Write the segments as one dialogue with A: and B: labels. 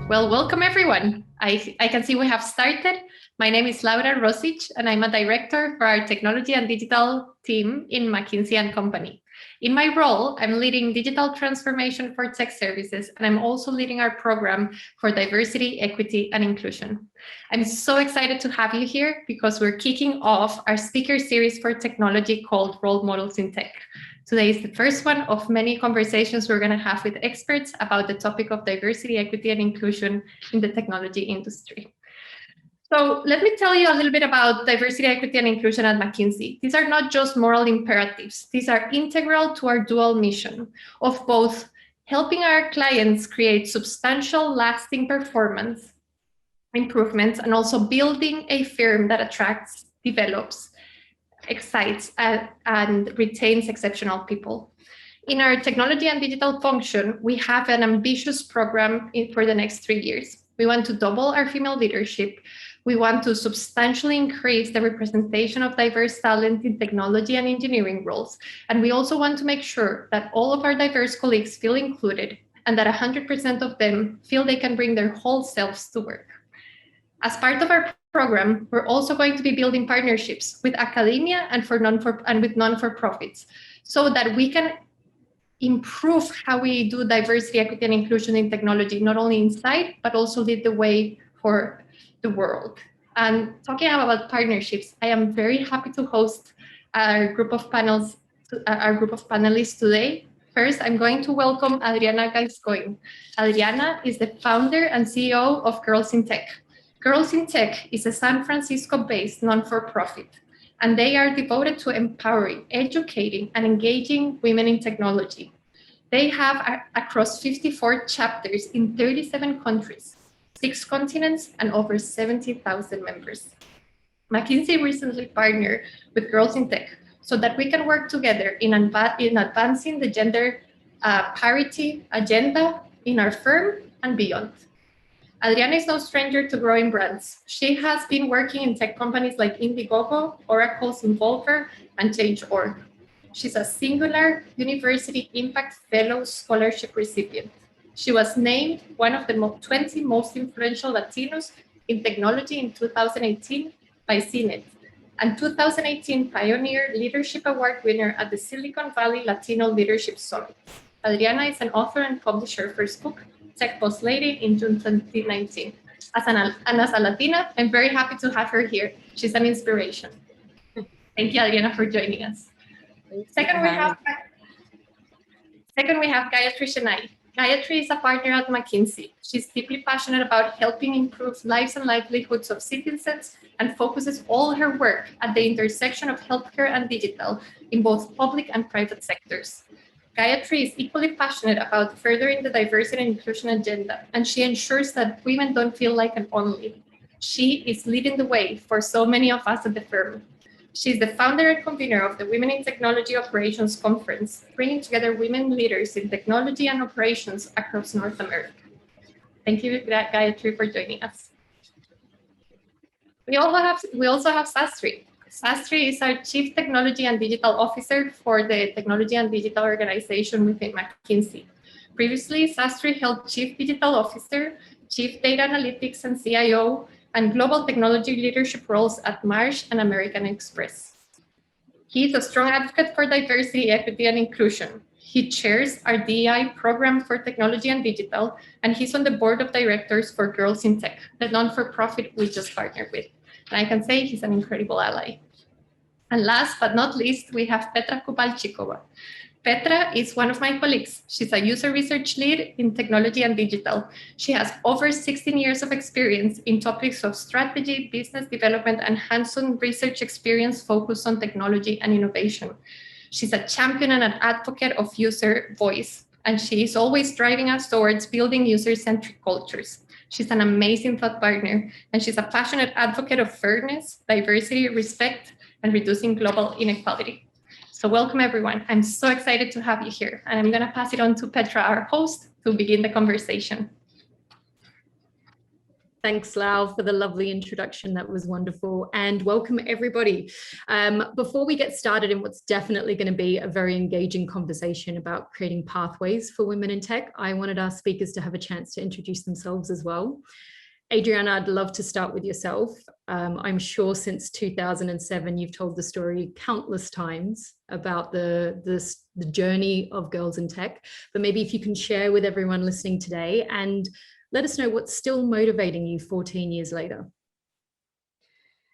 A: Well, welcome everyone. I can see we have started. My name is Laura Rosic, and I'm a director for our technology and digital team in McKinsey and Company. In my role, I'm leading digital transformation for tech services, and I'm also leading our program for diversity, equity, and inclusion. I'm so excited to have you here because we're kicking off our speaker series for technology called Role Models in Tech. Today is the first one of many conversations we're going to have with experts about the topic of diversity, equity, and inclusion in the technology industry. So let me tell you a little bit about diversity, equity, and inclusion at McKinsey. These are not just moral imperatives. These are integral to our dual mission of both helping our clients create substantial, lasting performance improvements and also building a firm that attracts, develops, excites, and retains exceptional people. In our technology and digital function, we have an ambitious program for the next 3 years. We want to double our female leadership. We want to substantially increase the representation of diverse talent in technology and engineering roles. And we also want to make sure that all of our diverse colleagues feel included and that 100% of them feel they can bring their whole selves to work. As part of our program, we're also going to be building partnerships with academia and with non-for-profits so that we can improve how we do diversity, equity, and inclusion in technology, not only inside, but also lead the way for the world. And talking about partnerships, I am very happy to host our group of panelists today. First, I'm going to welcome Adriana Gascoigne. Adriana is the founder and CEO of Girls in Tech. Girls in Tech is a San Francisco-based non-for-profit, and they are devoted to empowering, educating, and engaging women in technology. They have across 54 chapters in 37 countries, 6 continents, and over 70,000 members. McKinsey recently partnered with Girls in Tech so that we can work together in advancing the gender parity agenda in our firm and beyond. Adriana is no stranger to growing brands. She has been working in tech companies like Indiegogo, Oracle's Involver, and Change.org. She's a Singular University Impact Fellow Scholarship recipient. She was named one of the 20 most influential Latinos in technology in 2018 by CNET, and 2018 Pioneer Leadership Award winner at the Silicon Valley Latino Leadership Summit. Adriana is an author and publisher of her book, Tech Boss Lady, in June 2019. As a Latina, I'm very happy to have her here. She's an inspiration. Thank you, Adriana, for joining us. Second, we have Gayatri Shenai. Gayatri is a partner at McKinsey. She's deeply passionate about helping improve lives and livelihoods of citizens and focuses all her work at the intersection of healthcare and digital in both public and private sectors. Gayatri is equally passionate about furthering the diversity and inclusion agenda, and she ensures that women don't feel like an only. She is leading the way for so many of us at the firm. She's the founder and convener of the Women in Technology Operations Conference, bringing together women leaders in technology and operations across North America. Thank you, Gayatri, for joining us. We also have Sastry. Sastry is our Chief Technology and Digital Officer for the Technology and Digital Organization within McKinsey. Previously, Sastry held Chief Digital Officer, Chief Data Analytics and CIO, and Global Technology Leadership roles at Marsh and American Express. He is a strong advocate for diversity, equity, and inclusion. He chairs our DEI program for technology and digital, and he's on the board of directors for Girls in Tech, the non-for-profit we just partnered with. And I can say he's an incredible ally. And last but not least, we have Petra Kubalchikova. Petra is one of my colleagues. She's a user research lead in technology and digital. She has over 16 years of experience in topics of strategy, business development, and hands-on research experience focused on technology and innovation. She's a champion and an advocate of user voice, and she is always driving us towards building user-centric cultures. She's an amazing thought partner, and she's a passionate advocate of fairness, diversity, respect, and reducing global inequality. So welcome, everyone. I'm so excited to have you here, and I'm going to pass it on to Petra, our host, to begin the conversation.
B: Thanks, Lau, for the lovely introduction. That was wonderful. And welcome, everybody. Before we get started in what's definitely going to be a very engaging conversation about creating pathways for women in tech, I wanted our speakers to have a chance to introduce themselves as well. Adriana, I'd love to start with yourself. I'm sure since 2007, you've told the story countless times about the journey of girls in tech, but maybe if you can share with everyone listening today and let us know what's still motivating you 14 years later.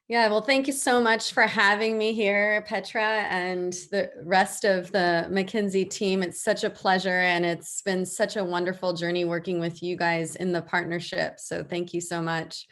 C: Yeah, well, thank you so much for having me here, Petra, and the rest of the McKinsey team. It's such a pleasure, and it's been such a wonderful journey working with you guys in the partnership. So thank you so much.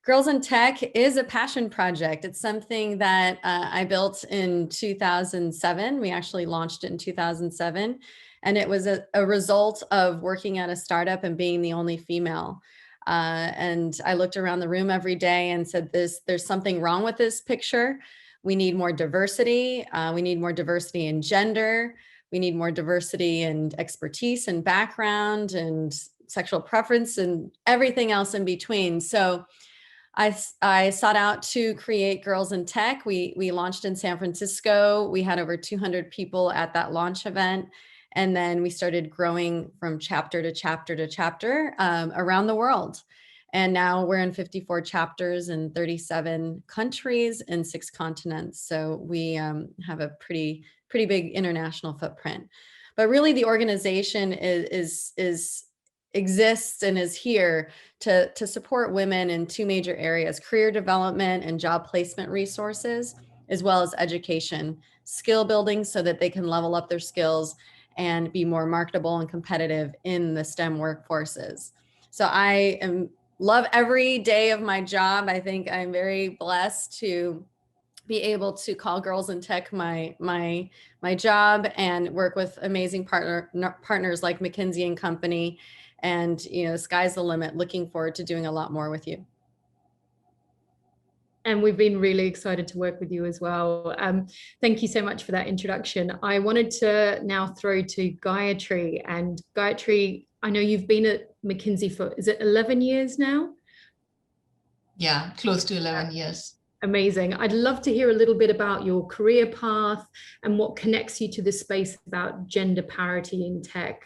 C: Girls in Tech is a passion project. It's something that I built in 2007. We actually launched it in 2007. And it was a result of working at a startup and being the only female. And I looked around the room every day and said, there's something wrong with this picture. We need more diversity. We need more diversity in gender. We need more diversity in expertise and background and sexual preference and everything else in between. So I sought out to create Girls in Tech. We launched in San Francisco. We had over 200 people at that launch event. And then we started growing from chapter to chapter to chapter around the world. And now we're in 54 chapters in 37 countries and 6 continents. So we have a pretty big international footprint. But really the organization exists and is here to support women in 2 major areas: career development and job placement resources, as well as education, skill building so that they can level up their skills and be more marketable and competitive in the STEM workforces. So I love every day of my job. I think I'm very blessed to be able to call Girls in Tech my job and work with amazing partners like McKinsey and Company. And the sky's the limit. Looking forward to doing a lot more with you.
B: And we've been really excited to work with you as well. Thank you so much for that introduction. I wanted to now throw to Gayatri. And Gayatri, I know you've been at McKinsey for, is it 11 years now?
D: Yeah, close to 11 years.
B: Amazing. I'd love to hear a little bit about your career path and what connects you to this space about gender parity in tech.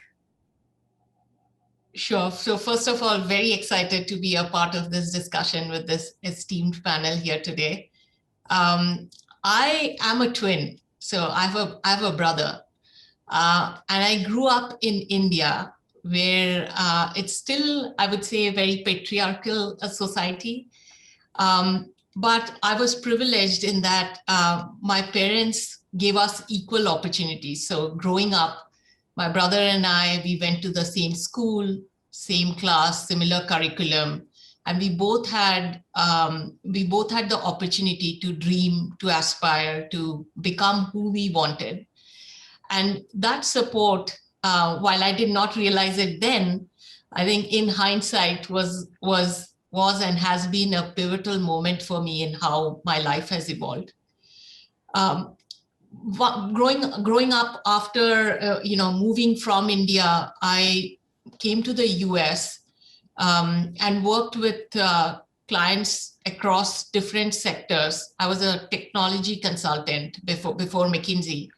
D: Sure. So first of all, very excited to be a part of this discussion with this esteemed panel here today. I am a twin, so I have a brother, and I grew up in India, where it's still, I would say, a very patriarchal society. But I was privileged in that my parents gave us equal opportunities. So growing up, my brother and I, we went to the same school, same class, similar curriculum, and we both had the opportunity to dream, to aspire, to become who we wanted. And that support, while I did not realize it then, I think in hindsight was and has been a pivotal moment for me in how my life has evolved. Growing up after moving from India, I came to the US and worked with clients across different sectors. I was a technology consultant before McKinsey,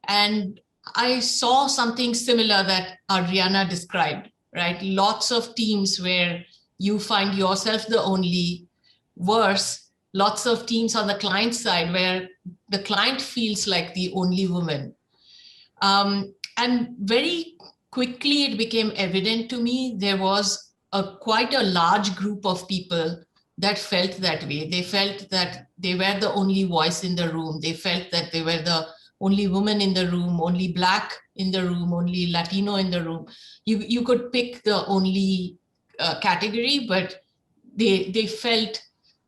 D: and I saw something similar that Adriana described, right? Lots of teams where you find yourself the only, worse, lots of teams on the client side where the client feels like the only woman. And very quickly, it became evident to me there was quite a large group of people that felt that way. They felt that they were the only voice in the room. They felt that they were the only woman in the room, only Black in the room, only Latino in the room. You could pick the only category, but they felt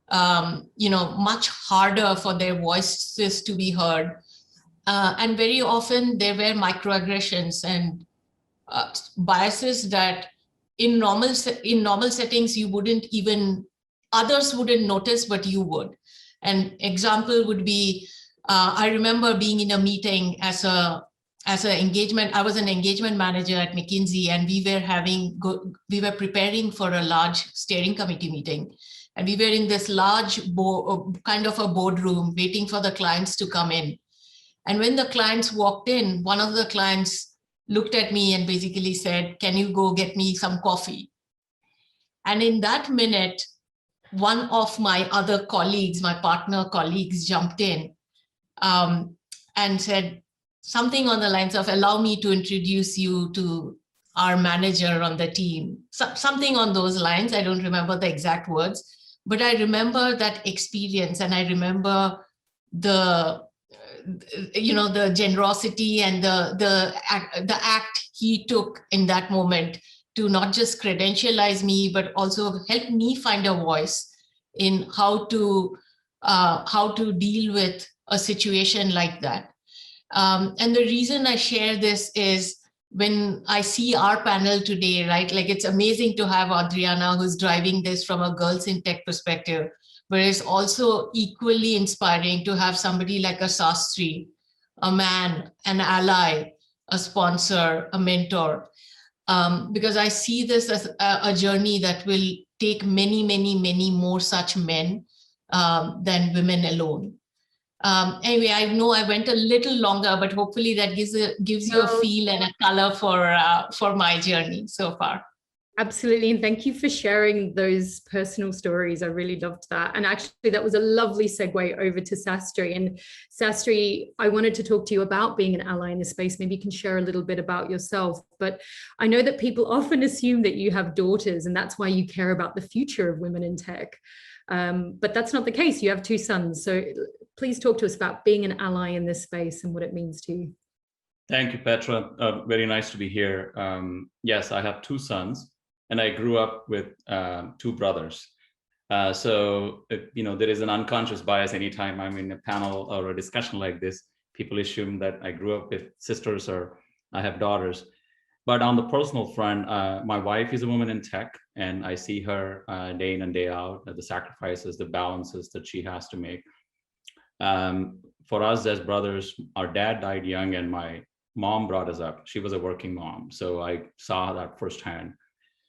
D: much harder for their voices to be heard. And very often there were microaggressions and biases that in normal settings you wouldn't even, others wouldn't notice, but you would. An example would be, I remember being in a meeting as a as an engagement, I was an engagement manager at McKinsey, and we were preparing for a large steering committee meeting. And we were in this large kind of a boardroom waiting for the clients to come in. And when the clients walked in, one of the clients looked at me and basically said, "Can you go get me some coffee?" And in that minute, one of my other colleagues, my partner colleagues, jumped in and said something on the lines of, "Allow me to introduce you to our manager on the team." Something on those lines. I don't remember the exact words, but I remember that experience, and I remember the generosity and the act he took in that moment to not just credentialize me, but also help me find a voice in how to deal with a situation like that. And the reason I share this is when I see our panel today, right? Like, it's amazing to have Adriana, who's driving this from a girls in tech perspective, but it's also equally inspiring to have somebody like a Sastry, a man, an ally, a sponsor, a mentor, because I see this as a journey that will take many, many, many more such men than women alone. Anyway, I know I went a little longer, but hopefully that gives you a feel and a color for my journey so far.
B: Absolutely. And thank you for sharing those personal stories. I really loved that. And actually, that was a lovely segue over to Sastry. And Sastry, I wanted to talk to you about being an ally in this space. Maybe you can share a little bit about yourself. But I know that people often assume that you have daughters, and that's why you care about the future of women in tech. But that's not the case. You have 2 sons. So please talk to us about being an ally in this space and what it means to you.
E: Thank you, Petra. Very nice to be here. Yes, I have 2 sons. And I grew up with 2 brothers. So, there is an unconscious bias anytime I'm in a panel or a discussion like this. People assume that I grew up with sisters or I have daughters. But on the personal front, my wife is a woman in tech, and I see her day in and day out, the sacrifices, the balances that she has to make. For us as brothers, our dad died young and my mom brought us up. She was a working mom. So I saw that firsthand.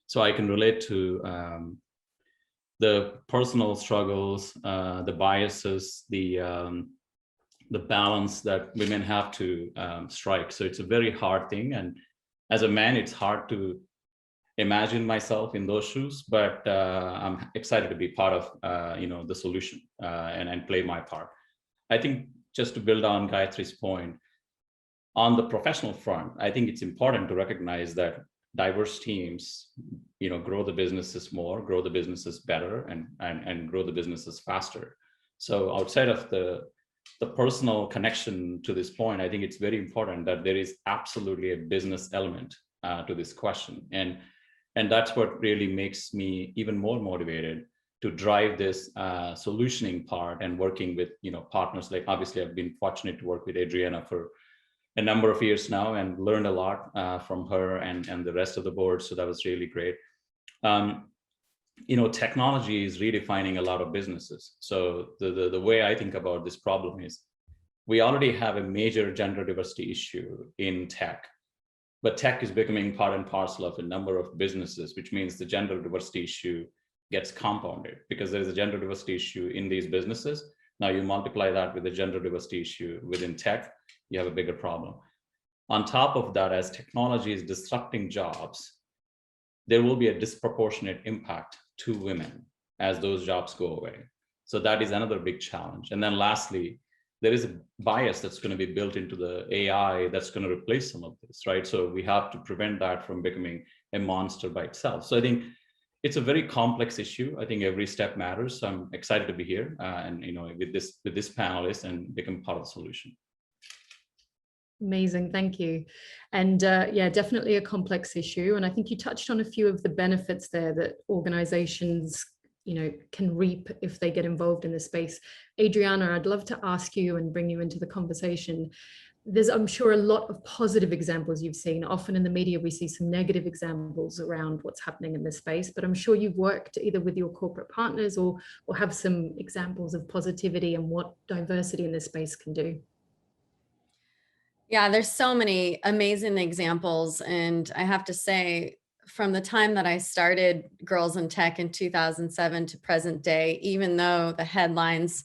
E: So I can relate to the personal struggles, the biases, the balance that women have to strike. So it's a very hard thing. And as a man, it's hard to imagine myself in those shoes, but I'm excited to be part of the solution and play my part. I think just to build on Gayatri's point, on the professional front, I think it's important to recognize that diverse teams, grow the businesses more, grow the businesses better, and grow the businesses faster. So outside of the personal connection to this point, I think it's very important that there is absolutely a business element to this question. And that's what really makes me even more motivated to drive this solutioning part and working with, partners. Like, obviously, I've been fortunate to work with Adriana for a number of years now and learned a lot from her and the rest of the board. So that was really great. Technology is redefining a lot of businesses. So the way I think about this problem is we already have a major gender diversity issue in tech, but tech is becoming part and parcel of a number of businesses, which means the gender diversity issue gets compounded because there's a gender diversity issue in these businesses. Now you multiply that with the gender diversity issue within tech, you have a bigger problem. On top of that, as technology is disrupting jobs, there will be a disproportionate impact to women as those jobs go away. So that is another big challenge. And then lastly, there is a bias that's going to be built into the AI that's going to replace some of this, right? So we have to prevent that from becoming a monster by itself. So I think it's a very complex issue. I think every step matters. So I'm excited to be here and with this panelist and become part of the solution.
B: Amazing, thank you. And yeah, definitely a complex issue. And I think you touched on a few of the benefits there that organizations, can reap if they get involved in this space. Adriana, I'd love to ask you and bring you into the conversation. There's, I'm sure, a lot of positive examples you've seen. Often in the media, we see some negative examples around what's happening in this space, but I'm sure you've worked either with your corporate partners or have some examples of positivity and what diversity in this space can do.
C: Yeah, there's so many amazing examples. And I have to say, from the time that I started Girls in Tech in 2007 to present day, even though the headlines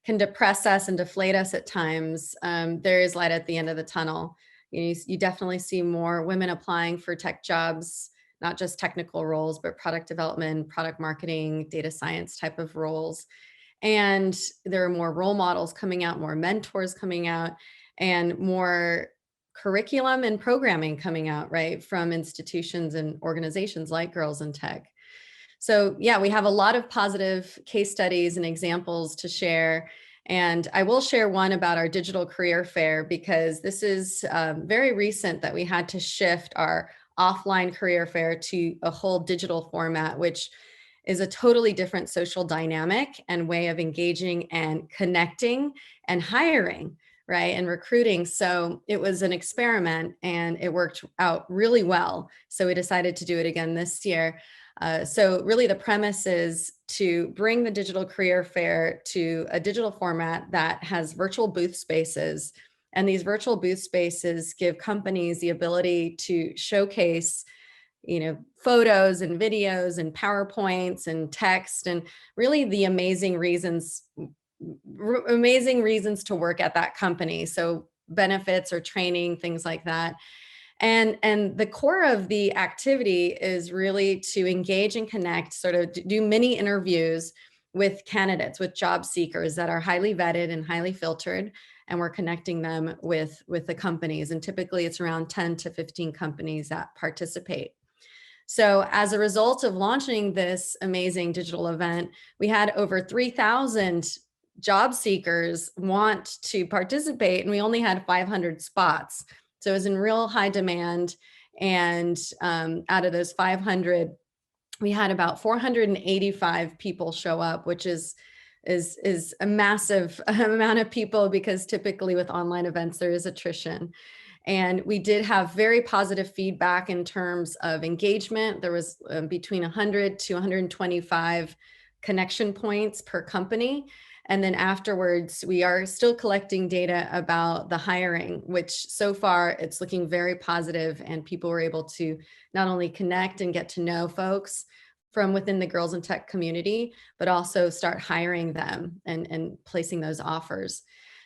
C: can depress us and deflate us at times, there is light at the end of the tunnel. You definitely see more women applying for tech jobs, not just technical roles, but product development, product marketing, data science type of roles. And there are more role models coming out, more mentors coming out, and more curriculum and programming coming out, right, from institutions and organizations like Girls in Tech. So yeah, we have a lot of positive case studies and examples to share. And I will share one about our digital career fair, because this is very recent that we had to shift our offline career fair to a whole digital format, which is a totally different social dynamic and way of engaging and connecting and hiring, right, and recruiting. So it was an experiment and it worked out really well. So we decided to do it again this year. So really the premise is to bring the digital career fair to a digital format that has virtual booth spaces. And these virtual booth spaces give companies the ability to showcase, photos and videos and PowerPoints and text, and really the amazing reasons to work at that company. So benefits or training, things like that. And the core of the activity is really to engage and connect, sort of do mini interviews with candidates, with job seekers that are highly vetted and highly filtered. And we're connecting them with the companies. And typically it's around 10 to 15 companies that participate. So as a result of launching this amazing digital event, we had over 3,000 job seekers want to participate, and we only had 500 spots. So it was in real high demand. And out of those 500, we had about 485 people show up, which is a massive amount of people, because typically with online events, there is attrition. And we did have very positive feedback in terms of engagement. There was between 100 to 125 connection points per company. And then afterwards, we are still collecting data about the hiring, which so far it's looking very positive, and people were able to not only connect and get to know folks from within the Girls in Tech community, but also start hiring them and placing those offers.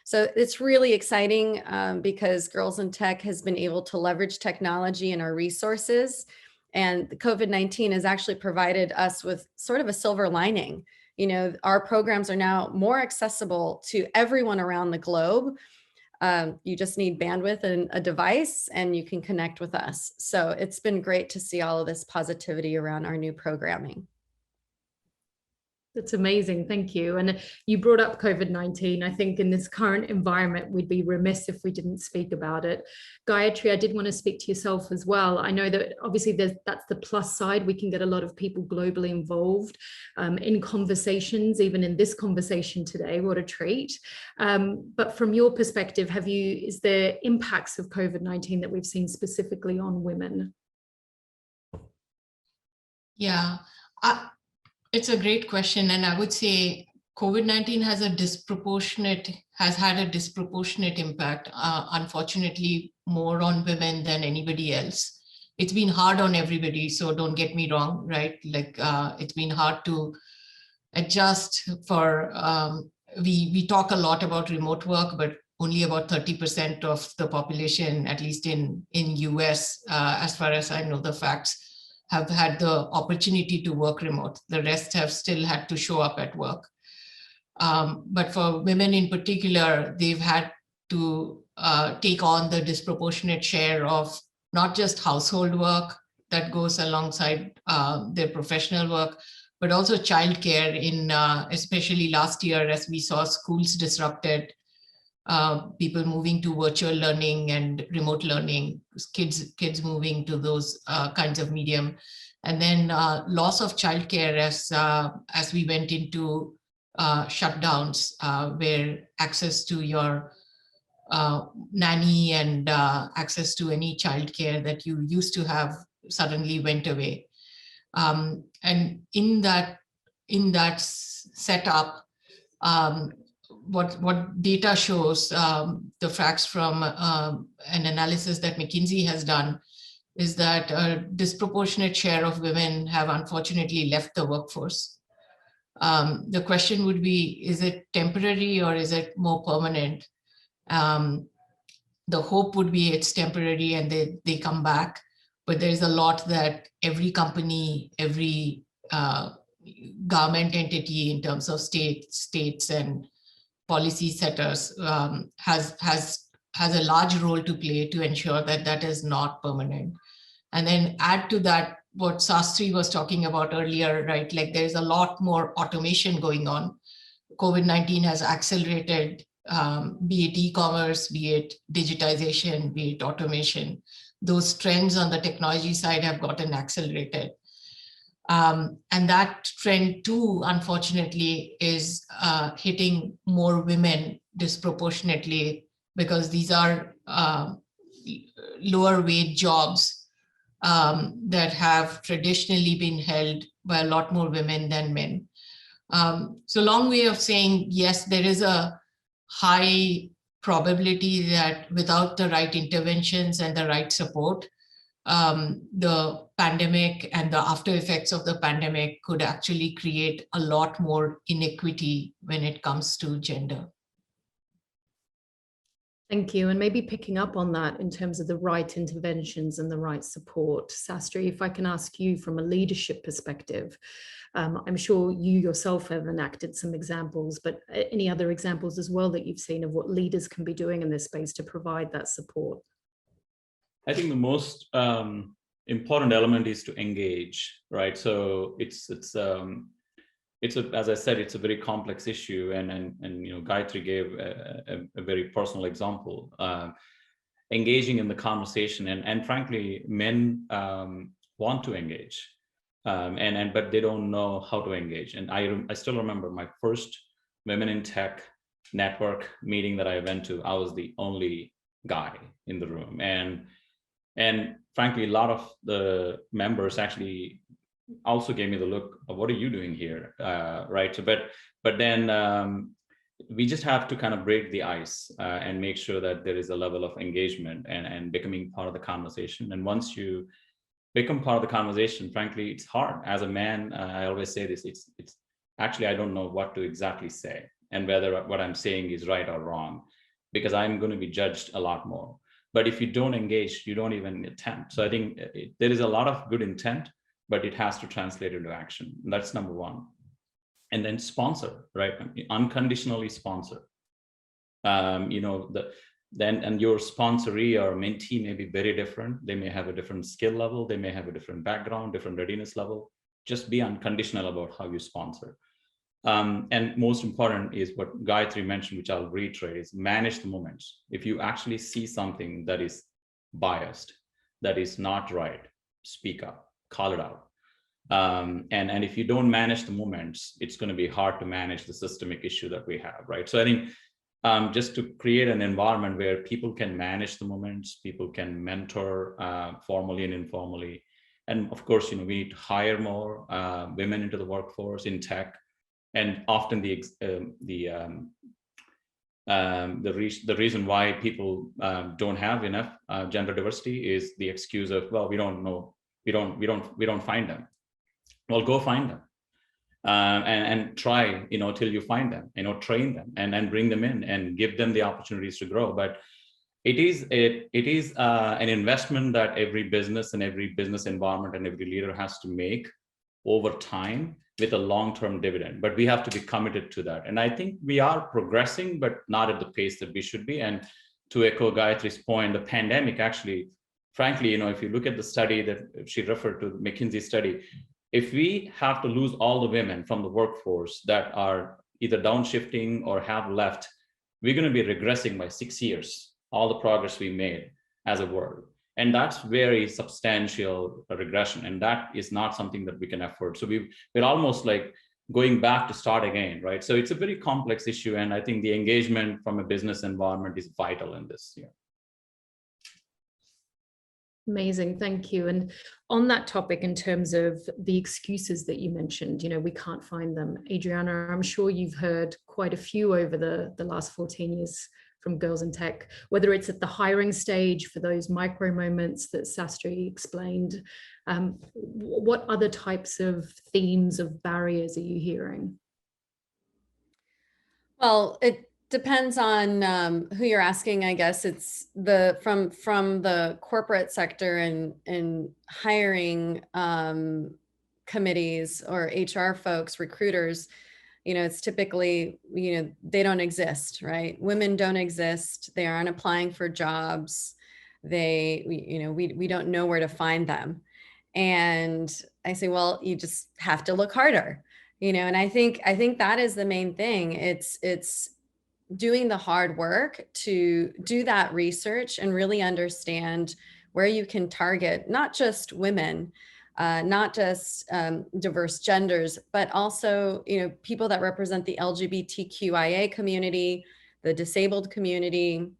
C: So it's really exciting because Girls in Tech has been able to leverage technology and our resources. And the COVID-19 has actually provided us with sort of a silver lining. Our programs are now more accessible to everyone around the globe. You just need bandwidth and a device, and you can connect with us. So it's been great to see all of this positivity around our new programming.
B: That's amazing. Thank you. And you brought up COVID-19. I think in this current environment, we'd be remiss if we didn't speak about it. Gayatri, I did want to speak to yourself as well. I know that obviously that's the plus side. We can get a lot of people globally involved in conversations, even in this conversation today. What a treat. But from your perspective, is there impacts of COVID-19 that we've seen specifically on women?
D: Yeah. It's a great question, and I would say COVID-19 has had a disproportionate impact, unfortunately, more on women than anybody else. It's been hard on everybody, so don't get me wrong, right? Like it's been hard to adjust for, we talk a lot about remote work, but only about 30% of the population, at least in US, as far as I know the facts, have had the opportunity to work remote. The rest have still had to show up at work. But for women in particular, they've had to take on the disproportionate share of not just household work that goes alongside their professional work, but also childcare in especially last year, as we saw schools disrupted, people moving to virtual learning and remote learning, kids moving to those kinds of medium, and then loss of childcare as we went into shutdowns, where access to your nanny and access to any childcare that you used to have suddenly went away. And in that setup, what data shows, the facts from an analysis that McKinsey has done, is that a disproportionate share of women have unfortunately left the workforce. The question would be, is it temporary or is it more permanent? The hope would be it's temporary and they come back, but there's a lot that every company, every government entity in terms of states and policy setters has a large role to play to ensure that that is not permanent. And then add to that what Sastry was talking about earlier, right? Like there's a lot more automation going on. COVID-19 has accelerated, be it e-commerce, be it digitization, be it automation. Those trends on the technology side have gotten accelerated. And that trend too, unfortunately, is hitting more women disproportionately, because these are lower wage jobs that have traditionally been held by a lot more women than men. So long way of saying, yes, there is a high probability that without the right interventions and the right support, the pandemic and the after effects of the pandemic could actually create a lot more inequity when it comes to gender.
B: Thank you. And maybe picking up on that in terms of the right interventions and the right support, Sastry, if I can ask you from a leadership perspective, I'm sure you yourself have enacted some examples, but any other examples as well that you've seen of what leaders can be doing in this space to provide that support?
E: I think the most important element is to engage, right? So it's as I said, it's a very complex issue, and Gayatri gave a very personal example. Engaging in the conversation, and frankly, men want to engage, but they don't know how to engage. And I still remember my first Women in Tech network meeting that I went to. I was the only guy in the room, and frankly, a lot of the members actually also gave me the look of, what are you doing here, right? So, but then we just have to kind of break the ice and make sure that there is a level of engagement and becoming part of the conversation. And once you become part of the conversation, frankly, it's hard. As a man, I always say this, it's actually, I don't know what to exactly say and whether what I'm saying is right or wrong, because I'm going to be judged a lot more. But if you don't engage, you don't even attempt. So I think there is a lot of good intent, but it has to translate into action. That's number one. And then sponsor, right? Unconditionally sponsor. And your sponsoree or mentee may be very different. They may have a different skill level. They may have a different background, different readiness level. Just be unconditional about how you sponsor. And most important is what Gayatri mentioned, which I'll reiterate, is manage the moments. If you actually see something that is biased, that is not right, speak up. Call it out. And if you don't manage the moments, it's going to be hard to manage the systemic issue that we have, right? So I think just to create an environment where people can manage the moments, people can mentor formally and informally. And of course, we need to hire more women into the workforce in tech. And often the reason why people don't have enough gender diversity is the excuse of, well, we don't know. We don't find them. Well, go find them and try, till you find them, train them and then bring them in and give them the opportunities to grow. But it is an investment that every business and every business environment and every leader has to make over time with a long-term dividend. But we have to be committed to that. And I think we are progressing, but not at the pace that we should be. And to echo Gayatri's point, the pandemic actually, frankly, if you look at the study that she referred to, the McKinsey study, if we have to lose all the women from the workforce that are either downshifting or have left, we're going to be regressing by 6 years, all the progress we made as a world. And that's very substantial regression. And that is not something that we can afford. So we're almost like going back to start again, right? So it's a very complex issue. And I think the engagement from a business environment is vital in this. Yeah.
B: Amazing, thank you. And on that topic, in terms of the excuses that you mentioned, we can't find them. Adriana, I'm sure you've heard quite a few over the last 14 years from girls in tech, whether it's at the hiring stage for those micro moments that Sastry explained. What other types of themes of barriers are you hearing?
C: Well, it depends on who you're asking. I guess it's from the corporate sector and hiring committees or HR folks, recruiters. It's typically, they don't exist, right? Women don't exist. They aren't applying for jobs. We don't know where to find them. And I say, well, you just have to look harder, and I think that is the main thing. It's doing the hard work to do that research and really understand where you can target not just women, not just diverse genders, but also, people that represent the LGBTQIA community, the disabled community,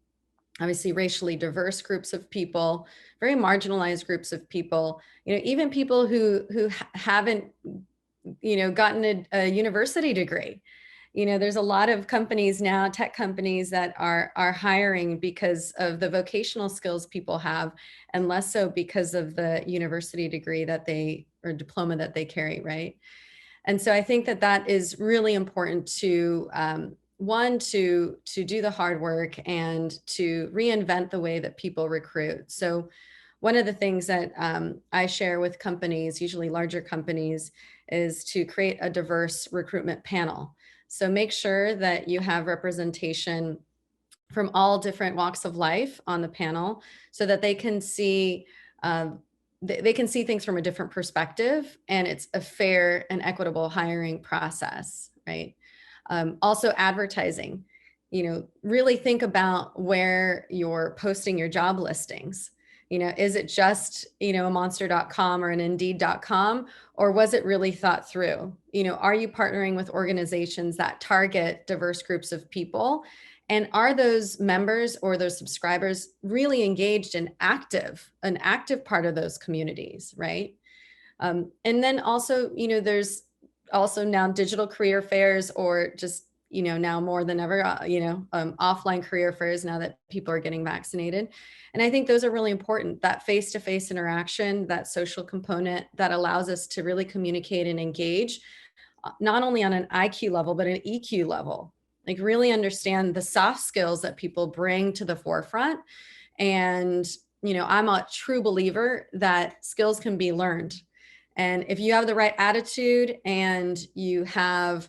C: obviously racially diverse groups of people, very marginalized groups of people, even people who haven't, gotten a university degree. There's a lot of companies now, tech companies, that are hiring because of the vocational skills people have, and less so because of the university degree or diploma that they carry, right? And so I think that is really important to, one, to do the hard work and to reinvent the way that people recruit. So one of the things that I share with companies, usually larger companies, is to create a diverse recruitment panel. So make sure that you have representation from all different walks of life on the panel, so that they can see things from a different perspective, and it's a fair and equitable hiring process, right? Also advertising, really think about where you're posting your job listings. Is it just, a monster.com or an indeed.com, or was it really thought through? Are you partnering with organizations that target diverse groups of people? And are those members or those subscribers really engaged and an active part of those communities, right? And then also, there's also now digital career fairs, or just, now more than ever, offline career fairs, now that people are getting vaccinated. And I think those are really important, that face-to-face interaction, that social component that allows us to really communicate and engage, not only on an IQ level, but an EQ level, like really understand the soft skills that people bring to the forefront. And, I'm a true believer that skills can be learned. And if you have the right attitude and you have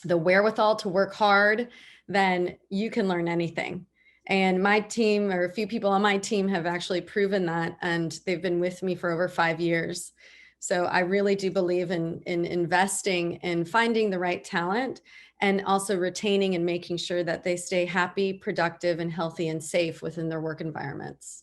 C: the wherewithal to work hard, then you can learn anything. And my team, or a few people on my team, have actually proven that, and they've been with me for over 5 years. So I really do believe in investing in finding the right talent, and also retaining and making sure that they stay happy, productive, and healthy and safe within their work environments.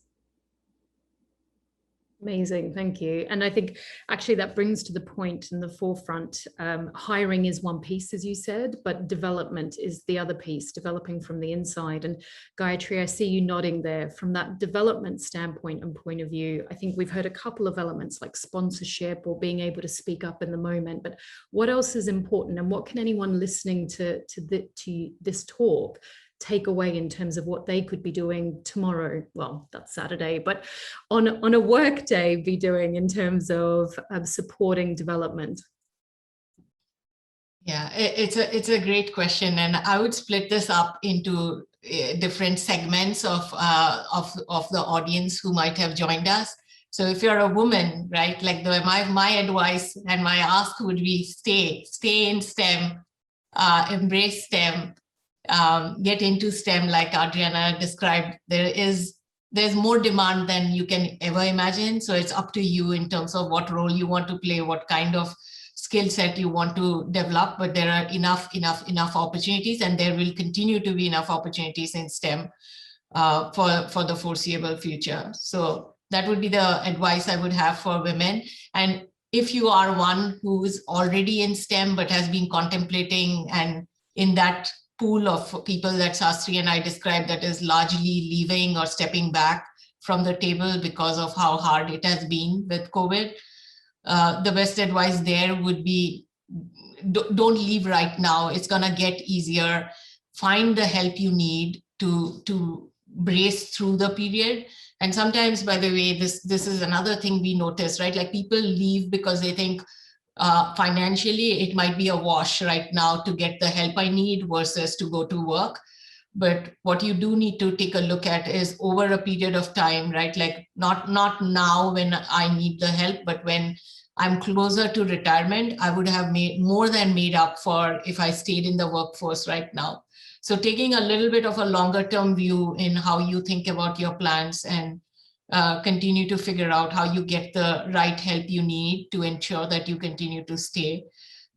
B: Amazing, thank you. And I think actually that brings to the point in the forefront, hiring is one piece, as you said, but development is the other piece, developing from the inside. And Gayatri, I see you nodding there. From that development standpoint and point of view, I think we've heard a couple of elements like sponsorship or being able to speak up in the moment, but what else is important, and what can anyone listening to this talk take away in terms of what they could be doing tomorrow? Well, that's Saturday, but on a work day be doing in terms of supporting development?
D: Yeah, it's a great question, and I would split this up into different segments of the audience who might have joined us. So if you're a woman, right, like my advice and my ask would be stay in STEM, embrace STEM. Get into STEM, like Adriana described. There's more demand than you can ever imagine. So it's up to you in terms of what role you want to play, what kind of skill set you want to develop. But there are enough opportunities, and there will continue to be enough opportunities in STEM for the foreseeable future. So that would be the advice I would have for women. And if you are one who is already in STEM but has been contemplating, and in that pool of people that Sastry and I described that is largely leaving or stepping back from the table because of how hard it has been with COVID. The best advice there would be, don't leave right now. It's going to get easier. Find the help you need to brace through the period. And sometimes, by the way, this is another thing we notice, right? Like people leave because they think financially it might be a wash right now to get the help I need versus to go to work. But what you do need to take a look at is over a period of time, right? Like not now when I need the help, but when I'm closer to retirement, I would have more than made up for if I stayed in the workforce right now. So taking a little bit of a longer term view in how you think about your plans and continue to figure out how you get the right help you need to ensure that you continue to stay.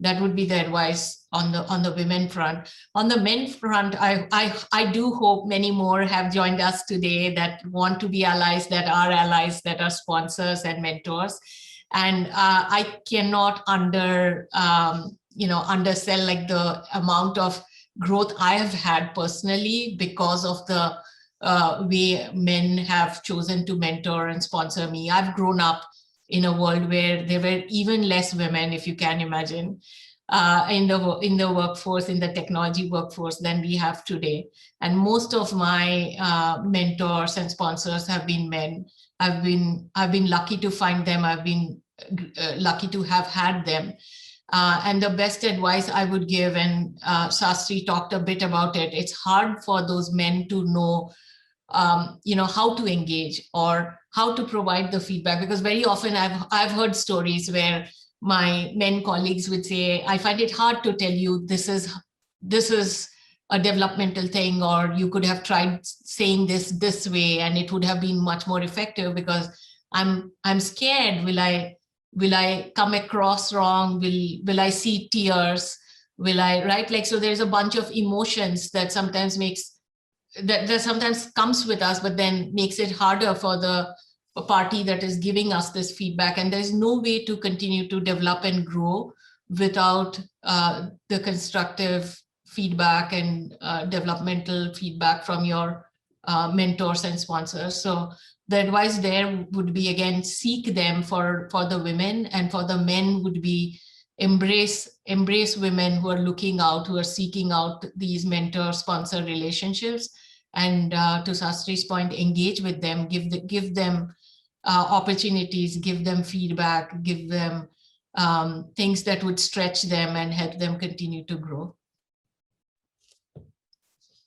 D: That would be the advice on the women front. On the men front, I do hope many more have joined us today that want to be allies, that are sponsors and mentors. And I cannot undersell like the amount of growth I have had personally because of the way men have chosen to mentor and sponsor me. I've grown up in a world where there were even less women, if you can imagine, in the workforce, in the technology workforce than we have today. And most of my mentors and sponsors have been men. I've been lucky to find them. I've been lucky to have had them. And the best advice I would give, and Sastry talked a bit about it, it's hard for those men to know how to engage or how to provide the feedback, because very often I've heard stories where my men colleagues would say, I find it hard to tell you this is a developmental thing, or you could have tried saying this way and it would have been much more effective, because I'm scared. Will I come across wrong? Will I see tears? Right? Like, so there's a bunch of emotions that sometimes comes with us, but then makes it harder for the party that is giving us this feedback. And there's no way to continue to develop and grow without the constructive feedback and developmental feedback from your mentors and sponsors. So the advice there would be, again, seek them for the women, and for the men would be embrace women who are looking out, who are seeking out these mentor-sponsor relationships. And to Sastry's point, engage with them, give them opportunities, give them feedback, give them things that would stretch them and help them continue to grow.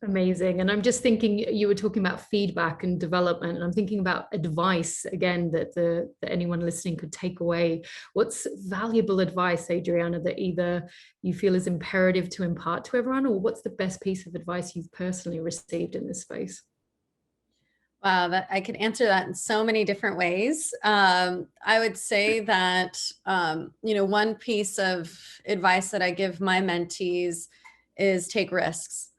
B: Amazing. And I'm just thinking, you were talking about feedback and development, and I'm thinking about advice again that anyone listening could take away. What's valuable advice, Adriana, that either you feel is imperative to impart to everyone, or what's the best piece of advice you've personally received in this space?
C: Wow, I could answer that in so many different ways. I would say that, one piece of advice that I give my mentees is take risks.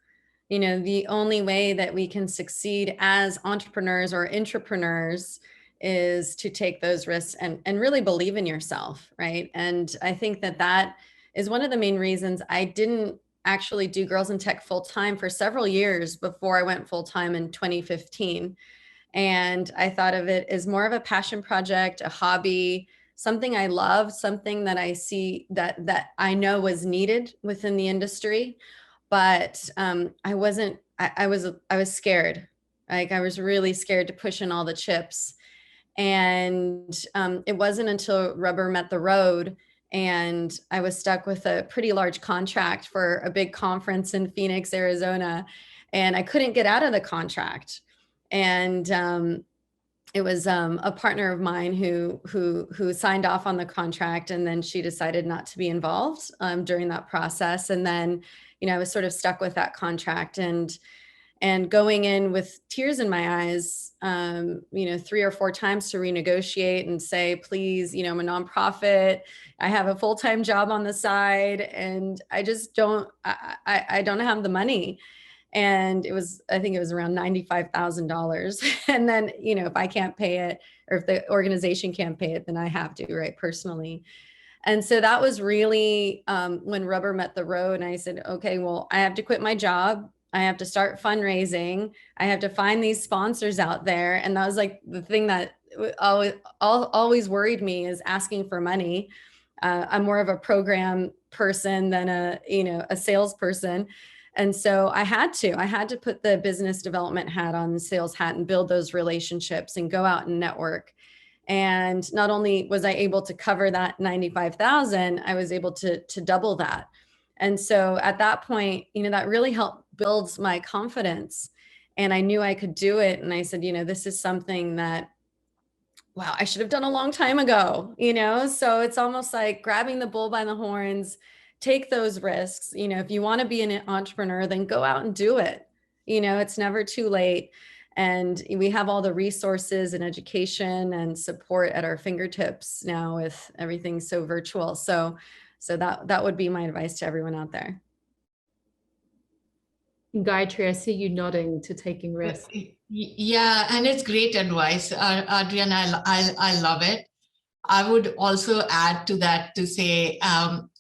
C: The only way that we can succeed as entrepreneurs or intrapreneurs is to take those risks and really believe in yourself, right? And I think that is one of the main reasons I didn't actually do Girls in Tech full-time for several years before I went full-time in 2015. And I thought of it as more of a passion project, a hobby, something I love, something that I see that I know was needed within the industry. But I was scared. Like, I was really scared to push in all the chips. And it wasn't until rubber met the road and I was stuck with a pretty large contract for a big conference in Phoenix, Arizona, and I couldn't get out of the contract. And it was a partner of mine who signed off on the contract, and then she decided not to be involved during that process. And then, I was sort of stuck with that contract and going in with tears in my eyes, 3 or 4 times to renegotiate and say, please, I'm a nonprofit. I have a full-time job on the side, and I just don't have the money. And I think it was around $95,000. And then, if I can't pay it, or if the organization can't pay it, then I have to, right, personally. And so that was really when rubber met the road. And I said, okay, well, I have to quit my job. I have to start fundraising. I have to find these sponsors out there. And that was like the thing that always worried me, is asking for money. I'm more of a program person than a salesperson. And so I had to put the business development hat on, the sales hat, and build those relationships and go out and network. And not only was I able to cover that 95,000, I was able to double that. And so at that point, that really helped build my confidence, and I knew I could do it. And I said, this is something that, wow, I should have done a long time ago, so it's almost like grabbing the bull by the horns, take those risks. If you want to be an entrepreneur, then go out and do it. It's never too late. And we have all the resources and education and support at our fingertips now with everything so virtual. So that would be my advice to everyone out there.
B: Gayatri, I see you nodding to taking risks.
D: Yeah, and it's great advice, Adriana. I love it. I would also add to that to say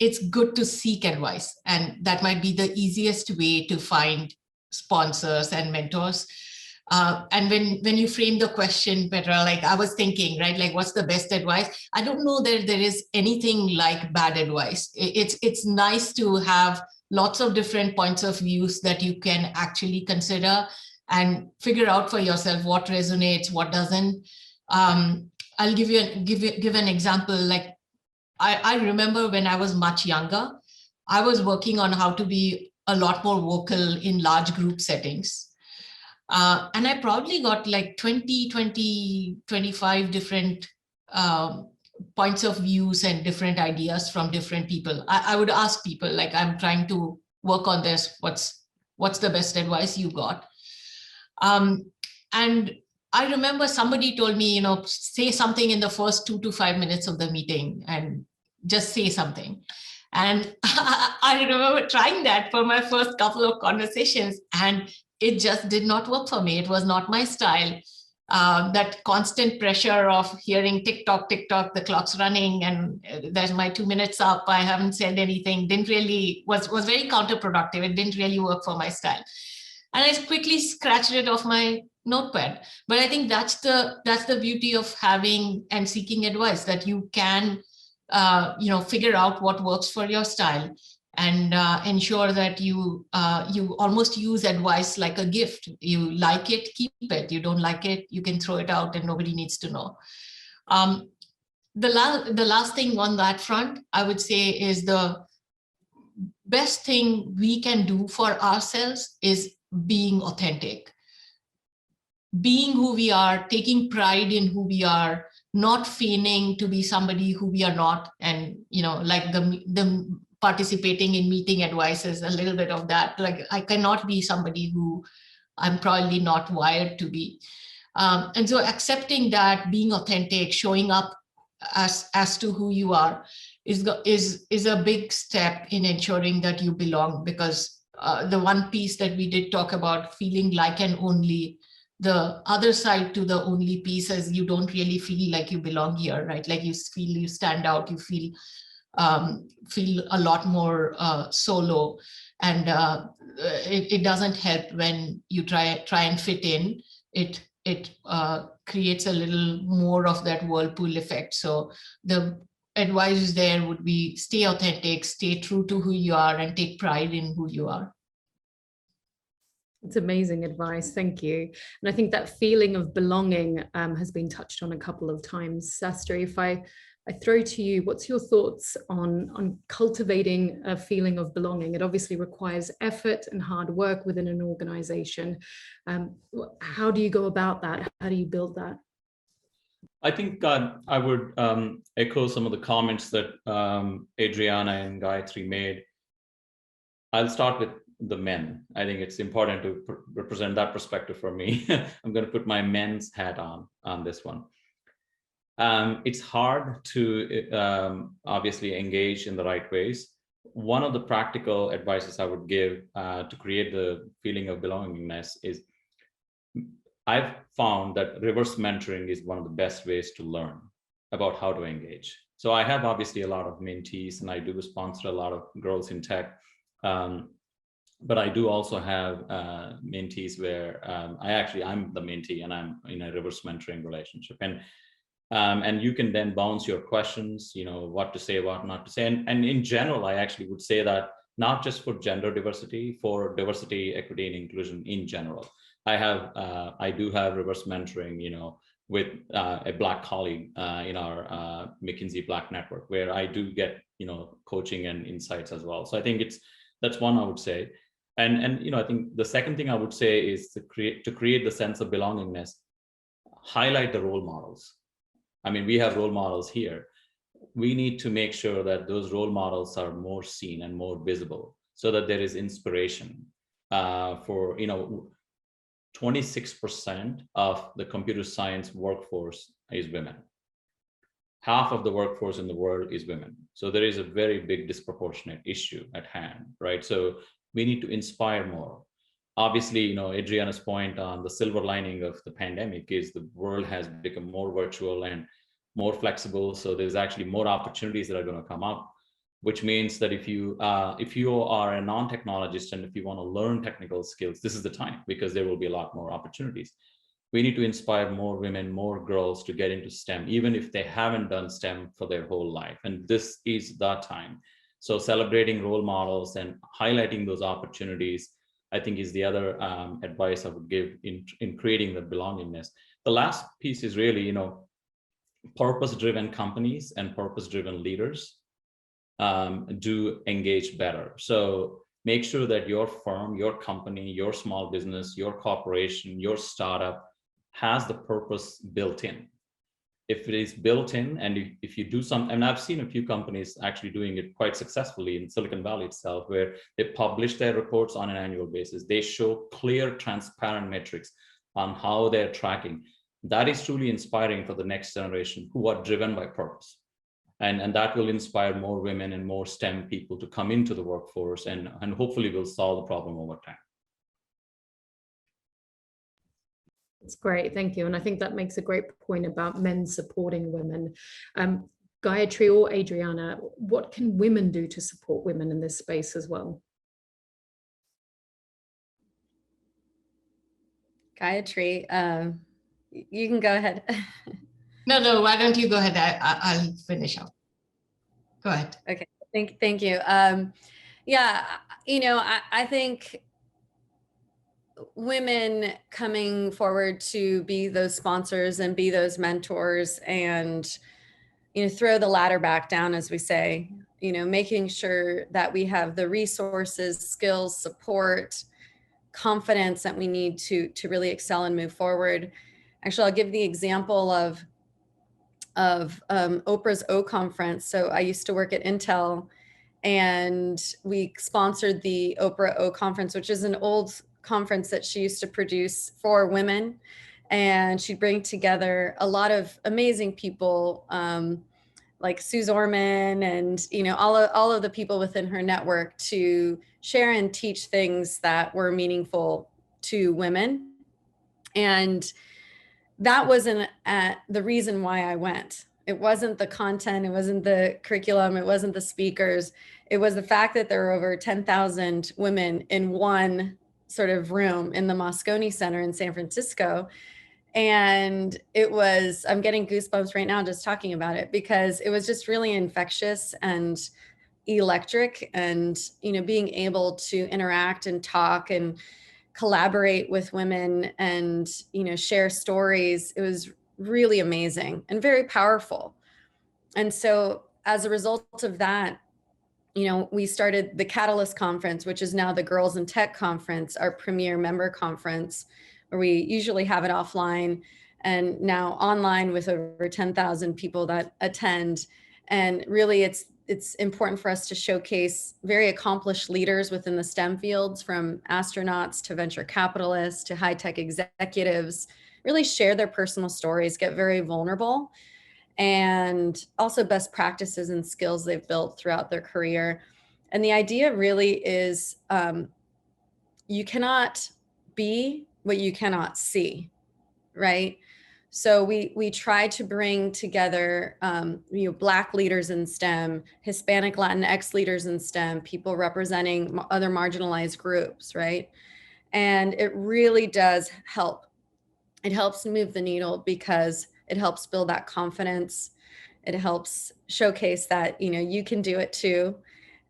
D: it's good to seek advice, and that might be the easiest way to find sponsors and mentors. And when you frame the question, Petra, like I was thinking, right, like what's the best advice? I don't know that there is anything like bad advice. It's nice to have lots of different points of views that you can actually consider and figure out for yourself what resonates, what doesn't. I'll give an example. Like I remember when I was much younger, I was working on how to be a lot more vocal in large group settings. And I probably got like 25 different points of views and different ideas from different people. I would ask people, like, I'm trying to work on this. What's the best advice you got? And I remember somebody told me, say something in the first 2 to 5 minutes of the meeting, and just say something. And I remember trying that for my first couple of conversations, and it just did not work for me. It was not my style. That constant pressure of hearing tick tock, the clock's running, and there's my 2 minutes up, I haven't said anything, was very counterproductive. It didn't really work for my style. And I quickly scratched it off my notepad. But I think that's the beauty of having and seeking advice, that you can figure out what works for your style, and ensure that you almost use advice like a gift. You like it, keep it. You don't like it, you can throw it out, and nobody needs to know. The last thing on that front, I would say, is the best thing we can do for ourselves is being authentic, being who we are, taking pride in who we are, not feigning to be somebody who we are not. And like the participating in meeting advice is a little bit of that. Like, I cannot be somebody who I'm probably not wired to be. And so accepting that, being authentic, showing up as to who you are is a big step in ensuring that you belong. Because the one piece that we did talk about, feeling like an only, the other side to the only piece is you don't really feel like you belong here, right? Like you feel you stand out, you feel a lot more solo, and it doesn't help when you try and fit in. It creates a little more of that whirlpool effect. So the advice there would be, stay authentic, stay true to who you are, and take pride in who you are.
B: It's amazing advice. Thank you. And I think that feeling of belonging has been touched on a couple of times. Sastry, if I throw to you, what's your thoughts on cultivating a feeling of belonging? It obviously requires effort and hard work within an organization. How do you go about that? How do you build that?
E: I think I would echo some of the comments that Adriana and Gayatri made. I'll start with the men. I think it's important to represent that perspective for me. I'm going to put my men's hat on this one. It's hard to obviously engage in the right ways. One of the practical advices I would give to create the feeling of belongingness is, I've found that reverse mentoring is one of the best ways to learn about how to engage. So I have obviously a lot of mentees, and I do sponsor a lot of girls in tech. but I do also have mentees where I'm the mentee and I'm in a reverse mentoring relationship. And you can then bounce your questions, what to say, what not to say. And in general, I actually would say that not just for gender diversity, for diversity, equity, and inclusion in general. I do have reverse mentoring, with a Black colleague in our McKinsey Black network, where I do get, coaching and insights as well. So I think that's one I would say. And I think the second thing I would say is to create the sense of belongingness, highlight the role models. I mean, we have role models here. We need to make sure that those role models are more seen and more visible so that there is inspiration for, 26% of the computer science workforce is women. Half of the workforce in the world is women. So there is a very big disproportionate issue at hand, right? So we need to inspire more. Obviously, Adriana's point on the silver lining of the pandemic is the world has become more virtual and more flexible. So there's actually more opportunities that are going to come up, which means that if you are a non-technologist and if you want to learn technical skills, this is the time, because there will be a lot more opportunities. We need to inspire more women, more girls to get into STEM, even if they haven't done STEM for their whole life. And this is the time. So celebrating role models and highlighting those opportunities, I think, is the other advice I would give in creating the belongingness. The last piece is really, purpose-driven companies and purpose-driven leaders do engage better. So make sure that your firm, your company, your small business, your corporation, your startup has the purpose built in. If it is built in, and if you do some, and I've seen a few companies actually doing it quite successfully in Silicon Valley itself, where they publish their reports on an annual basis. They show clear, transparent metrics on how they're tracking. That is truly inspiring for the next generation who are driven by purpose. And that will inspire more women and more STEM people to come into the workforce, and hopefully will solve the problem over time.
B: That's great, thank you. And I think that makes a great point about men supporting women. Gayatri or Adriana, what can women do to support women in this space as well?
C: Gayatri, you can go ahead.
D: No, why don't you go ahead? I'll finish up. Go ahead.
C: Okay, thank you. Yeah, I think women coming forward to be those sponsors and be those mentors and, throw the ladder back down, as we say, making sure that we have the resources, skills, support, confidence that we need to really excel and move forward. Actually, I'll give the example of Oprah's O Conference. So I used to work at Intel, and we sponsored the Oprah O Conference, which is an old conference that she used to produce for women. And she'd bring together a lot of amazing people, like Suze Orman and, all of the people within her network, to share and teach things that were meaningful to women. And that wasn't the reason why I went. It wasn't the content, it wasn't the curriculum, it wasn't the speakers. It was the fact that there were over 10,000 women in one sort of room in the Moscone Center in San Francisco. And it was, I'm getting goosebumps right now just talking about it, because it was just really infectious and electric. And, being able to interact and talk and collaborate with women and, share stories, it was really amazing and very powerful. And so as a result of that, we started the Catalyst Conference, which is now the Girls in Tech Conference, our premier member conference, where we usually have it offline and now online with over 10,000 people that attend. And really it's important for us to showcase very accomplished leaders within the STEM fields, from astronauts to venture capitalists to high-tech executives, really share their personal stories, get very vulnerable, and also best practices and skills they've built throughout their career. And the idea really is you cannot be what you cannot see, right? So we try to bring together, Black leaders in STEM, Hispanic, Latinx leaders in STEM, people representing other marginalized groups, right? And it really does help. It helps move the needle because it helps build that confidence. It helps showcase that, you can do it too.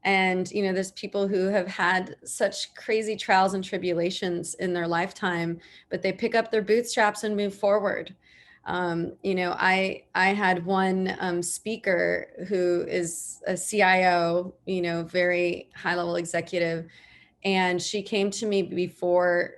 C: And, there's people who have had such crazy trials and tribulations in their lifetime, but they pick up their bootstraps and move forward. I had one speaker who is a CIO, very high level executive. And she came to me before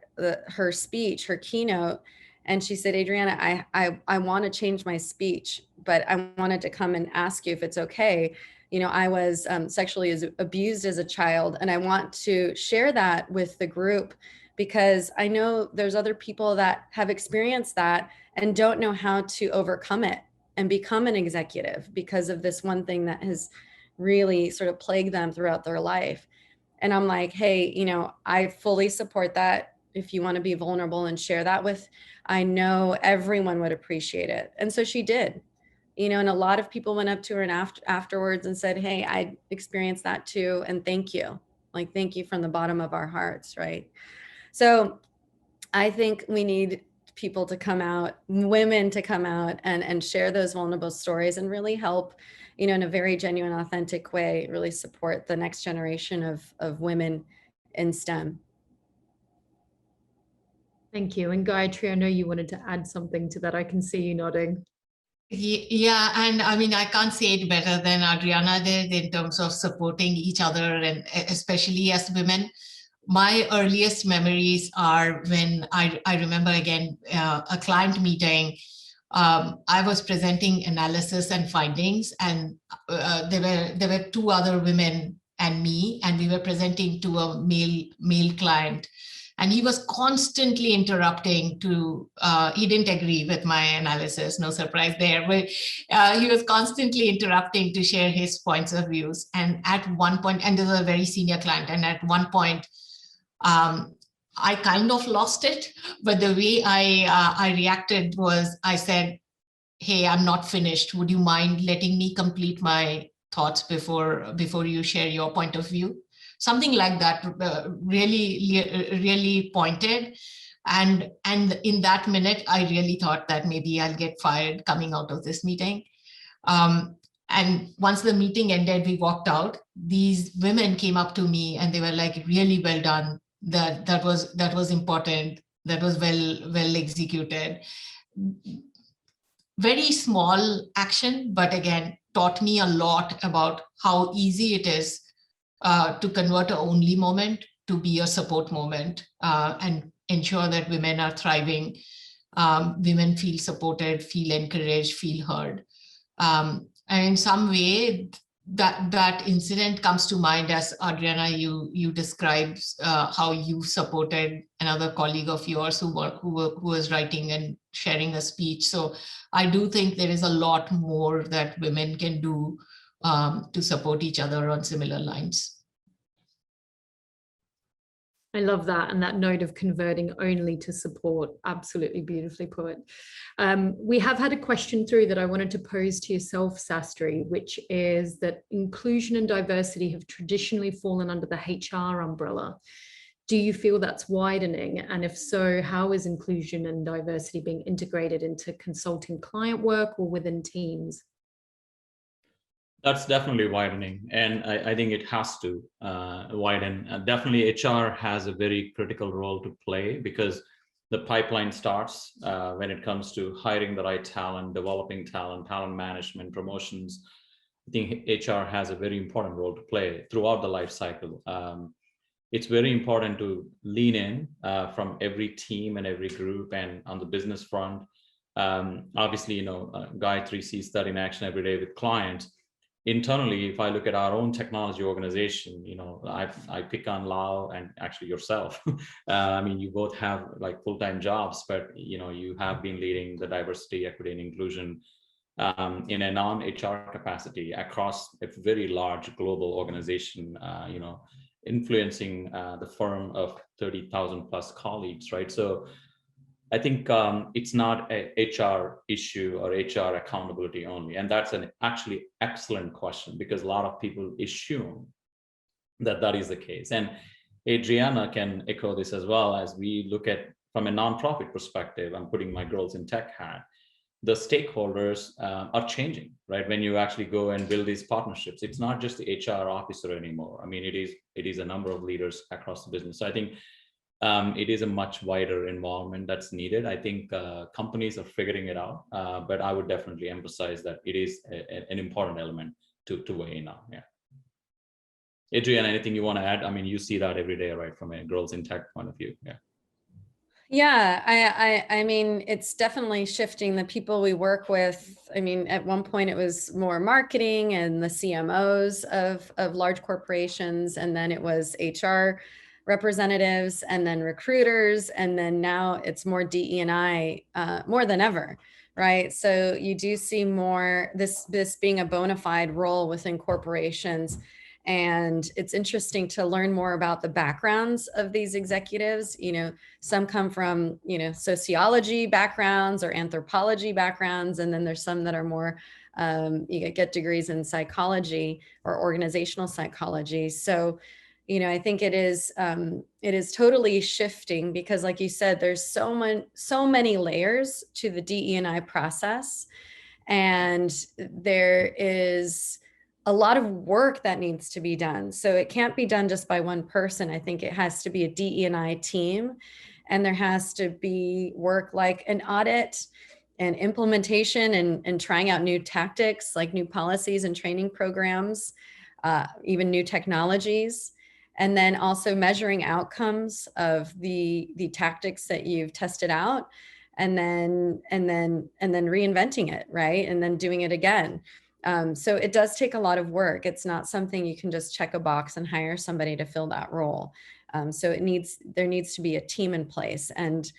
C: her speech, her keynote, and she said, Adriana, I want to change my speech, but I wanted to come and ask you if it's okay. I was sexually abused as a child, and I want to share that with the group because I know there's other people that have experienced that and don't know how to overcome it and become an executive because of this one thing that has really sort of plagued them throughout their life. And I'm like, hey, I fully support that. If you want to be vulnerable and share that with, I know everyone would appreciate it. And so she did, and a lot of people went up to her and afterwards and said, hey, I experienced that too. And thank you. Thank you from the bottom of our hearts. Right. So I think we need people to come out, women to come out and share those vulnerable stories and really help, in a very genuine, authentic way, really support the next generation of women in STEM.
B: Thank you. And Gayatri, I know you wanted to add something to that. I can see you nodding.
D: Yeah, and I mean, I can't say it better than Adriana did in terms of supporting each other, and especially as women. My earliest memories are when I remember again a client meeting. I was presenting analysis and findings, and there were two other women and me, and we were presenting to a male client. And he was constantly interrupting he didn't agree with my analysis, no surprise there, but he was constantly interrupting to share his points of views. And at one point, and this was a very senior client, and at one point, I kind of lost it, but the way I reacted was I said, hey, I'm not finished. Would you mind letting me complete my thoughts before you share your point of view? Something like that, really pointed. And in that minute, I really thought that maybe I'll get fired coming out of this meeting. And once the meeting ended, we walked out. These women came up to me and they were like, really well done. That was important. That was well executed. Very small action, but again, taught me a lot about how easy it is to convert an only moment to be a support moment and ensure that women are thriving. Women feel supported, feel encouraged, feel heard. And in some way, that incident comes to mind as Adriana, you described how you supported another colleague of yours who was writing and sharing a speech. So I do think there is a lot more that women can do to support each other on similar lines.
B: I love that. And that note of converting only to support, absolutely beautifully put. We have had a question through that I wanted to pose to yourself, Sastry, which is that inclusion and diversity have traditionally fallen under the HR umbrella. Do you feel that's widening? And if so, how is inclusion and diversity being integrated into consulting client work or within teams?
E: That's definitely widening, and I think it has to widen. Definitely HR has a very critical role to play because the pipeline starts when it comes to hiring the right talent, developing talent, talent management, promotions. I think HR has a very important role to play throughout the life cycle. It's very important to lean in from every team and every group, and on the business front. Obviously, Gayatri sees that in action every day with clients. Internally, if I look at our own technology organization, I pick on Lau and actually yourself. I mean, you both have like full-time jobs, but you have been leading the diversity, equity, and inclusion in a non-HR capacity across a very large global organization. Influencing the firm of 30,000 plus colleagues, right? So I think it's not a HR issue or HR accountability only. And that's an actually excellent question, because a lot of people assume that that is the case. And Adriana can echo this as well. As we look at from a nonprofit perspective, I'm putting my girls in tech hat, the stakeholders are changing, right? When you actually go and build these partnerships, it's not just the HR officer anymore. I mean, it is a number of leaders across the business. So I think it is a much wider involvement that's needed. I think companies are figuring it out, but I would definitely emphasize that it is an important element to weigh in on. Yeah. Adriana, anything you want to add? I mean, you see that every day, right, from a girls in tech point of view. Yeah.
C: Yeah, I mean, it's definitely shifting the people we work with. I mean, at one point it was more marketing and the CMOs of large corporations, and then it was HR representatives, and then recruiters, and then now it's more DE&I more than ever, right? So you do see more this being a bona fide role within corporations. And it's interesting to learn more about the backgrounds of these executives. You know, some come from, you know, sociology backgrounds or anthropology backgrounds. And then there's some that are more, you get degrees in psychology or organizational psychology. So, you know, I think it is totally shifting, because like you said, there's so many layers to the DE&I process. And there is a lot of work that needs to be done. So it can't be done just by one person. I think it has to be a DE&I team, and there has to be work like an audit and implementation and trying out new tactics, like new policies and training programs, even new technologies, and then also measuring outcomes of the tactics that you've tested out, and then reinventing it, right? And then doing it again. So it does take a lot of work. It's not something you can just check a box and hire somebody to fill that role. So there needs to be a team in place. And,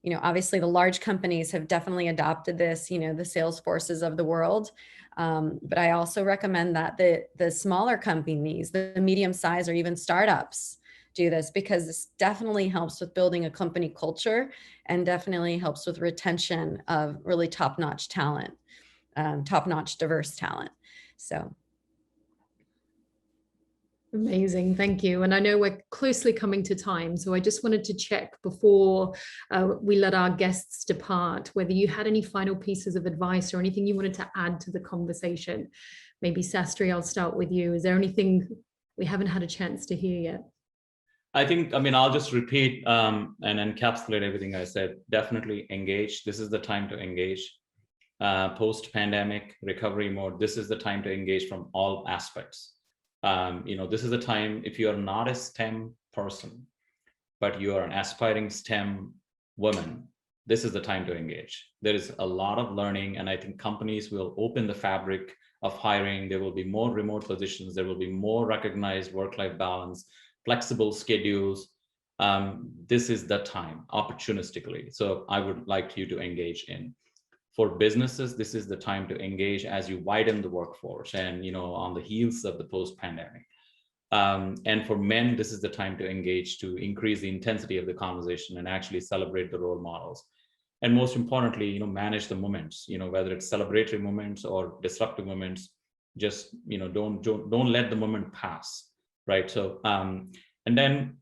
C: you know, obviously the large companies have definitely adopted this, you know, the Salesforces of the world. But I also recommend that the smaller companies, the medium size, or even startups do this, because this definitely helps with building a company culture and definitely helps with retention of really top-notch talent. Top-notch diverse talent. So
B: amazing, thank you. And I know we're closely coming to time, so I just wanted to check before we let our guests depart, whether you had any final pieces of advice or anything you wanted to add to the conversation. Maybe Sastry, I'll start with you. Is there anything we haven't had a chance to hear yet?
E: I think, I mean, I'll just repeat and encapsulate everything I said. Definitely engage. This is the time to engage. Post-pandemic recovery mode, this is the time to engage from all aspects. You know, this is the time, if you are not a STEM person, but you are an aspiring STEM woman, this is the time to engage. There is a lot of learning, and I think companies will open the fabric of hiring. There will be more remote positions. There will be more recognized work-life balance, flexible schedules. This is the time, opportunistically. So I would like you to engage in. For businesses, this is the time to engage as you widen the workforce and, you know, on the heels of the post-pandemic. And for men, this is the time to engage, to increase the intensity of the conversation and actually celebrate the role models. And most importantly, you know, manage the moments, you know, whether it's celebratory moments or disruptive moments, just, you know, don't let the moment pass, right? So, and then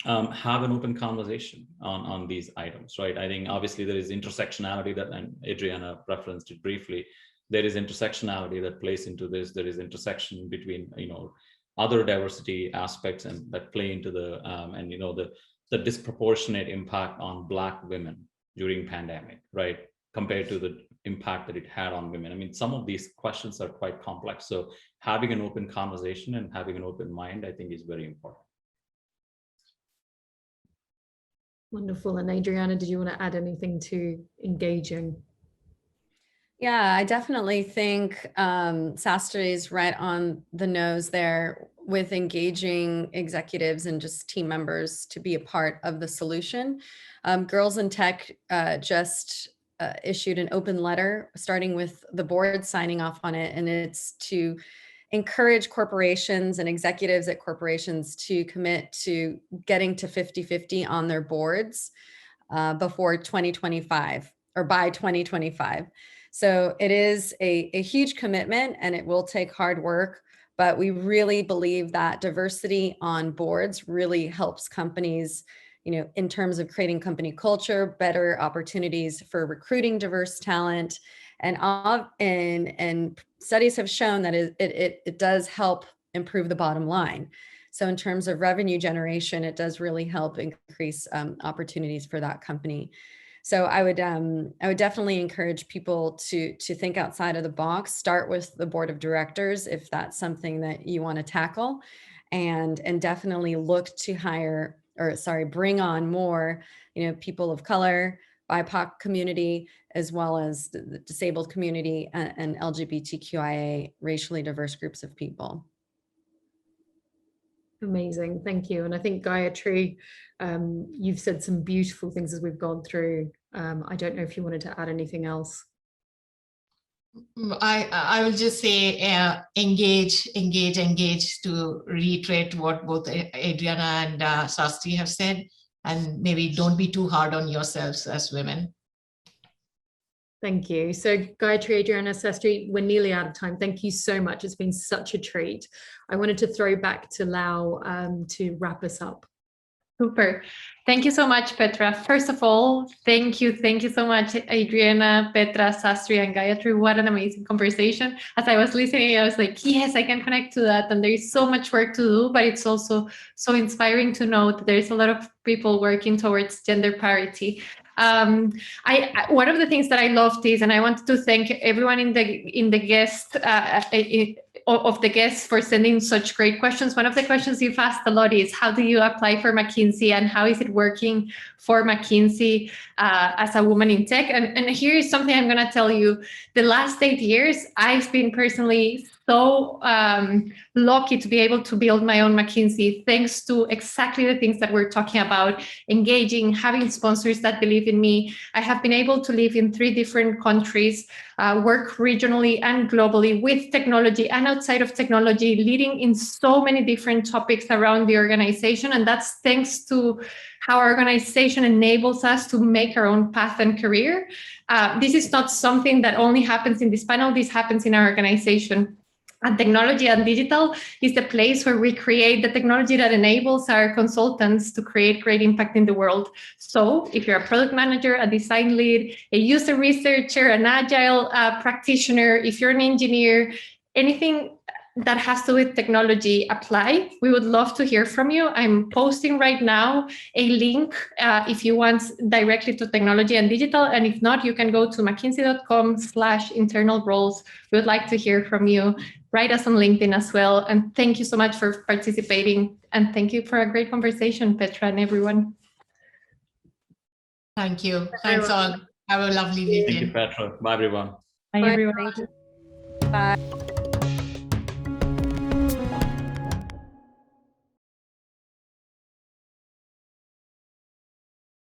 E: have an open conversation on these items, right? I think obviously there is intersectionality that, and Adriana referenced it briefly, there is intersectionality that plays into this. There is intersection between, you know, other diversity aspects and that play into the, and, you know, the disproportionate impact on Black women during pandemic, right? Compared to the impact that it had on women. I mean, some of these questions are quite complex. So having an open conversation and having an open mind, I think, is very important.
B: Wonderful. And Adriana, did you want to add anything to engaging?
C: yeah, I definitely think Sastry is right on the nose there with engaging executives and just team members to be a part of the solution. Girls in Tech just issued an open letter, starting with the board signing off on it, and it's to encourage corporations and executives at corporations to commit to getting to 50-50 on their boards. before 2025 or by 2025. So it is a huge commitment and it will take hard work, but we really believe that diversity on boards really helps companies, in terms of creating company culture, better opportunities for recruiting diverse talent. And studies have shown that it does help improve the bottom line. So in terms of revenue generation, it does really help increase opportunities for that company. So I would definitely encourage people to think outside of the box. Start with the board of directors if that's something that you want to tackle, and definitely look to bring on more, people of color, BIPOC community, as well as the disabled community and LGBTQIA racially diverse groups of people.
B: Amazing, thank you. And I think Gayatri, you've said some beautiful things as we've gone through. I don't know if you wanted to add anything else.
D: I will just say engage, to reiterate what both Adriana and Sastry have said, and maybe don't be too hard on yourselves as women.
B: Thank you. So Gayatri, Adriana, Sastry, we're nearly out of time. Thank you so much. It's been such a treat. I wanted to throw back to Lau to wrap us up.
A: Super. Thank you so much, Petra. First of all, thank you so much, Adriana, Petra, Sastry, and Gayatri. What an amazing conversation. As I was listening, I was like, yes, I can connect to that. And there is so much work to do, but it's also so inspiring to know that there's a lot of people working towards gender parity. One of the things that I loved is, and I wanted to thank everyone in the guest of the guests for sending such great questions. One of the questions you've asked a lot is, how do you apply for McKinsey and how is it working for McKinsey as a woman in tech? And here is something I'm going to tell you. The last 8 years, I've been personally so lucky to be able to build my own McKinsey, thanks to exactly the things that we're talking about: engaging, having sponsors that believe in me. I have been able to live in 3 different countries, work regionally and globally with technology and outside of technology, leading in so many different topics around the organization. And that's thanks to how our organization enables us to make our own path and career. This is not something that only happens in this panel. This happens in our organization. And technology and digital is the place where we create the technology that enables our consultants to create great impact in the world. So if you're a product manager, a design lead, a user researcher, an agile practitioner, if you're an engineer, anything that has to do with technology, apply. We would love to hear from you. I'm posting right now a link if you want directly to technology and digital. And if not, you can go to mckinsey.com/internal roles. We would like to hear from you. Write us on LinkedIn as well. And thank you so much for participating. And thank you for a great conversation, Petra and everyone.
D: Thank you. Thanks all. Have a lovely weekend.
E: Thank you, Petra. Bye, everyone.
A: Bye, everyone.
C: Thank you. Bye.